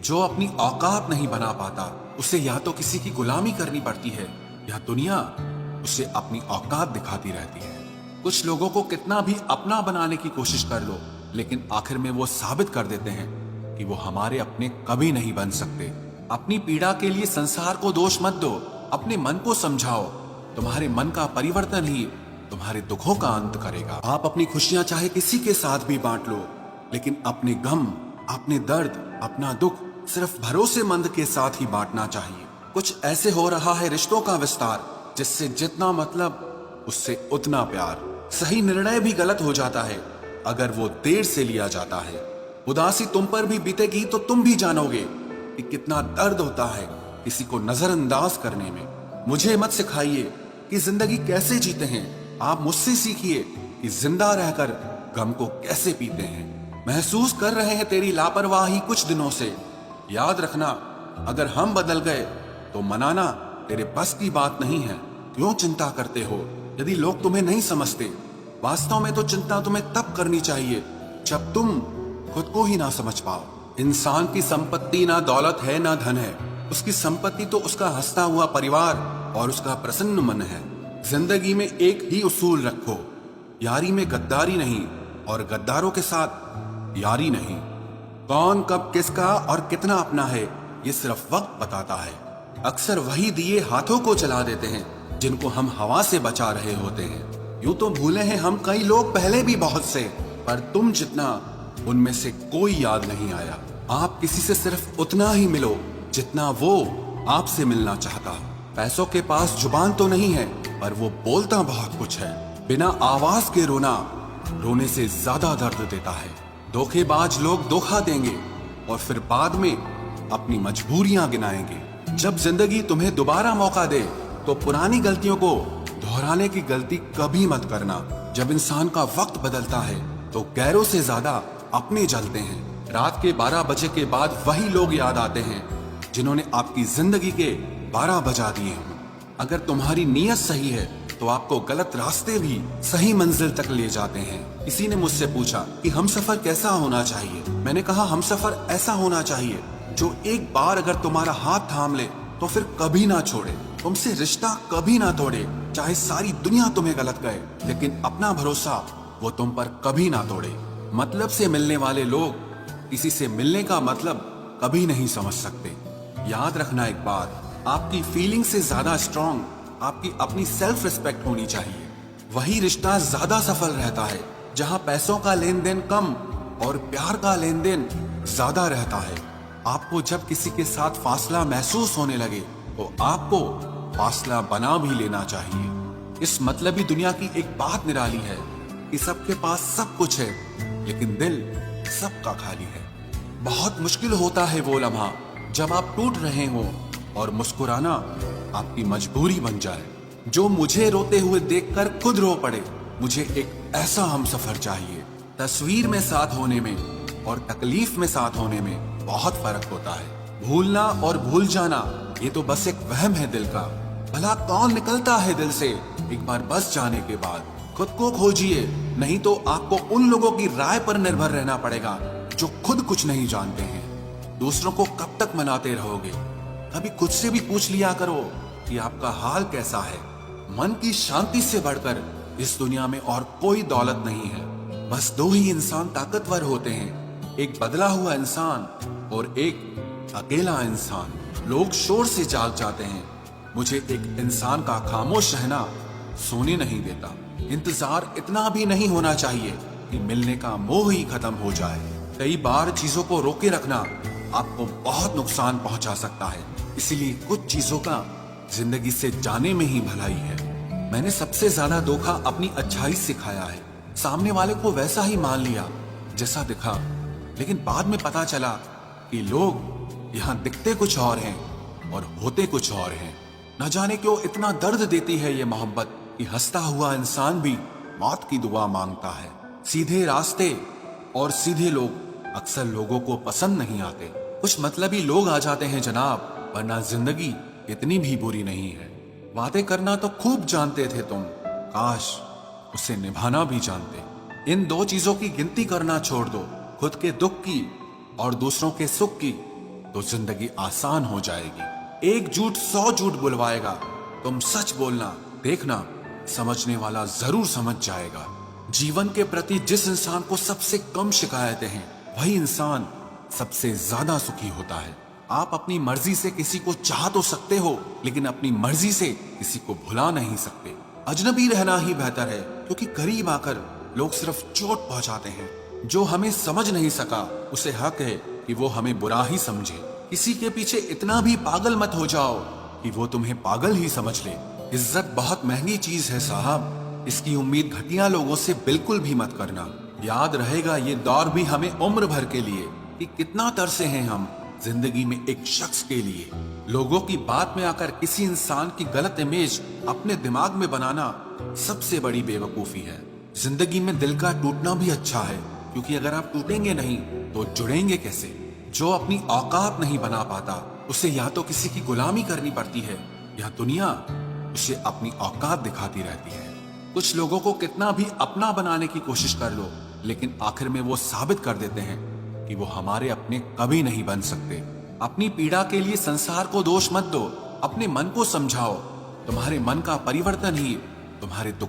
जो अपनी औकात नहीं बना पाता उसे या तो किसी की गुलामी करनी पड़ती है या दुनिया उसे अपनी औकात दिखाती रहती है। कुछ लोगों को कितना भी अपना बनाने की कोशिश कर लो, लेकिन आखिर में वो साबित कर देते हैं कि वो हमारे अपने कभी नहीं बन सकते। अपनी पीड़ा के लिए संसार को दोष मत दो, अपने मन को समझाओ। तुम्हारे मन का परिवर्तन ही तुम्हारे दुखों का अंत करेगा। आप अपनी खुशियां चाहे किसी के साथ भी बांट लो, लेकिन अपने गम, अपने दर्द, अपना दुख सिर्फ भरोसेमंद के साथ ही बांटना चाहिए। कुछ ऐसे हो रहा है रिश्तों का विस्तार, जिससे जितना मतलब उससे उतना प्यार। सही निर्णय भी गलत हो जाता है अगर वो देर से लिया जाता है। उदासी तुम पर भी बीतेगी तो तुम भी जानोगे कि कितना दर्द होता है किसी को नजरअंदाज करने में। मुझे मत सिखाइए कि जिंदगी कैसे जीते हैं, आप मुझसे सीखिए कि जिंदा रहकर गम को कैसे पीते हैं। महसूस कर रहे हैं तेरी लापरवाही कुछ दिनों से। याद रखना, अगर हम बदल गए तो मनाना तेरे बस की बात नहीं है। क्यों चिंता करते हो यदि लोग तुम्हें नहीं समझते? वास्तव में तो चिंता तुम्हें तब करनी चाहिए जब तुम खुद को ही ना समझ पाओ। इंसान की संपत्ति ना दौलत है ना धन है, उसकी संपत्ति तो उसका हंसता हुआ परिवार और उसका प्रसन्न मन है। जिंदगी में एक ही उसूल रखो, यारी में गद्दारी नहीं और गद्दारों के साथ यारी नहीं। कौन कब किसका और कितना अपना है ये सिर्फ वक्त बताता है। अक्सर वही दिए हाथों को जला देते हैं जिनको हम हवा से बचा रहे होते हैं। यूं तो भूले हैं हम कई लोग पहले भी बहुत से, पर तुम जितना उनमें से कोई याद नहीं आया। आप किसी से सिर्फ उतना ही मिलो जितना वो आपसे मिलना चाहता। पैसों के पास जुबान तो नहीं है, पर वो बोलता बहुत कुछ है। बिना आवाज के रोना रोने से ज्यादा दर्द देता है। धोखेबाज लोग धोखा देंगे और फिर बाद में अपनी मजबूरियां गिनाएंगे। जब जिंदगी तुम्हें दोबारा मौका दे तो पुरानी गलतियों को दोहराने की गलती कभी मत करना। जब इंसान का वक्त बदलता है तो गैरों से ज्यादा अपने जलते हैं। रात के 12 बजे के बाद वही लोग याद आते हैं जिन्होंने आपकी जिंदगी के 12 बजा दिए हैं। अगर तुम्हारी नीयत सही है तो आपको गलत रास्ते भी सही मंजिल तक ले जाते हैं। किसी ने मुझसे पूछा कि हमसफर कैसा होना चाहिए। मैंने कहा हमसफर ऐसा होना चाहिए जो एक बार अगर तुम्हारा हाथ थाम ले तो फिर कभी ना छोड़े, तुमसे रिश्ता कभी ना तोड़े। चाहे सारी दुनिया तुम्हें गलत कहे, लेकिन अपना भरोसा वो तुम पर कभी ना तोड़े। मतलब से मिलने वाले लोग किसी से मिलने का मतलब कभी नहीं समझ सकते। याद रखना एक बात, आपकी फीलिंग से ज्यादा स्ट्रांग आपकी अपनी सेल्फ रिस्पेक्ट होनी चाहिए। वही रिश्ता ज्यादा सफल रहता है जहां पैसों का लेन देन कम और प्यार का लेन देन ज्यादा रहता है। आपको जब किसी के साथ फासला महसूस होने लगे तो आपको फासला बना भी लेना चाहिए। इस मतलबी दुनिया की एक बात निराली है कि सबके पास सब कुछ है, लेकिन दिल सबका खाली है। बहुत मुश्किल होता है वो लम्हा जब आप टूट रहे हो और मुस्कुराना आपकी मजबूरी बन जाए। जो मुझे रोते हुए देखकर खुद रो पड़े। मुझे एक ऐसा हमसफर चाहिए। तस्वीर में साथ होने में और तकलीफ में साथ होने में बहुत फर्क होता है। भूलना और भूल जाना ये तो बस एक वहम है दिल का। भला कौन निकलता है दिल से एक बार बस जाने के बाद? खुद को खोजिए, नहीं तो आपको उन लोगों की राय पर निर्भर रहना पड़ेगा जो खुद कुछ नहीं जानते हैं। दूसरों को कब तक मनाते रहोगे? कभी खुद से भी पूछ लिया करो कि आपका हाल कैसा है। मन की शांति से बढ़कर इस दुनिया में और कोई दौलत नहीं है। बस दो ही इंसान ताकतवर होते हैं, एक बदला हुआ इंसान और एक अकेला इंसान। लोग शोर से जाग जाते हैं, मुझे एक इंसान का खामोश रहना सोने नहीं देता। इंतजार इतना भी नहीं होना चाहिए कि मिलने का मोह ही खत्म हो जाए। कई बार चीजों को रोके रखना आपको बहुत नुकसान पहुंचा सकता है, इसीलिए कुछ चीजों का जिंदगी से जाने में ही भलाई है। मैंने सबसे ज्यादा धोखा अपनी अच्छाई से खाया है। सामने वाले को वैसा ही मान लिया जैसा दिखा, लेकिन बाद में पता चला कि लोग यहाँ दिखते कुछ और हैं और होते कुछ और हैं। न जाने क्यों इतना दर्द देती है ये मोहब्बत कि हंसता हुआ इंसान भी मौत की दुआ मांगता है। सीधे रास्ते और सीधे लोग अक्सर लोगों को पसंद नहीं आते। कुछ मतलबी लोग आ जाते हैं जनाब, वरना जिंदगी इतनी भी बुरी नहीं है। बातें करना तो खूब जानते थे तुम, काश उसे निभाना भी जानते। इन दो चीजों की गिनती करना छोड़ दो, खुद के दुख की और दूसरों के सुख की। तो जिंदगी आसान हो जाएगी। एक झूठ 100 झूठ बुलवाएगा, तुम सच बोलना, देखना समझने वाला जरूर समझ जाएगा। जीवन के प्रति जिस इंसान को सबसे कम शिकायतें हैं, वही इंसान सबसे ज्यादा सुखी होता है। आप अपनी मर्जी से किसी को चाह तो सकते हो, लेकिन अपनी मर्जी से किसी को भुला नहीं सकते। अजनबी रहना ही बेहतर है, क्योंकि करीब आकर लोग सिर्फ चोट पहुंचाते हैं। जो हमें समझ नहीं सका, उसे हक है कि वो हमें बुरा ही समझे। किसी के पीछे इतना भी पागल मत हो जाओ कि वो तुम्हें पागल ही समझ ले। इज्जत बहुत महंगी चीज है साहब, इसकी उम्मीद घटिया लोगों से बिल्कुल भी मत करना। याद रहेगा ये दौर भी हमें उम्र भर के लिए कि कितना तरसे हैं हम जिंदगी में एक शख्स के लिए। लोगों की बात में आकर किसी इंसान की गलत इमेज अपने दिमाग में बनाना सबसे बड़ी बेवकूफी है। जिंदगी में दिल का टूटना भी अच्छा है, क्योंकि अगर आप टूटेंगे नहीं तो जुड़ेंगे कैसे। जो अपनी औकात नहीं बना पाता, उसे या तो किसी की गुलामी करनी पड़ती है, या दुनिया उसे अपनी औकात दिखाती रहती है। कुछ लोगों को कितना भी अपना बनाने की कोशिश कर लो, लेकिन आखिर में वो साबित कर देते हैं कि वो हमारे अपने कभी नहीं बन सकते। अपनी पीड़ा के लिए संसार को दोष मत दो, अपने मन को समझाओ। तुम्हारे मन का परिवर्तन ही तुम्हारे दुख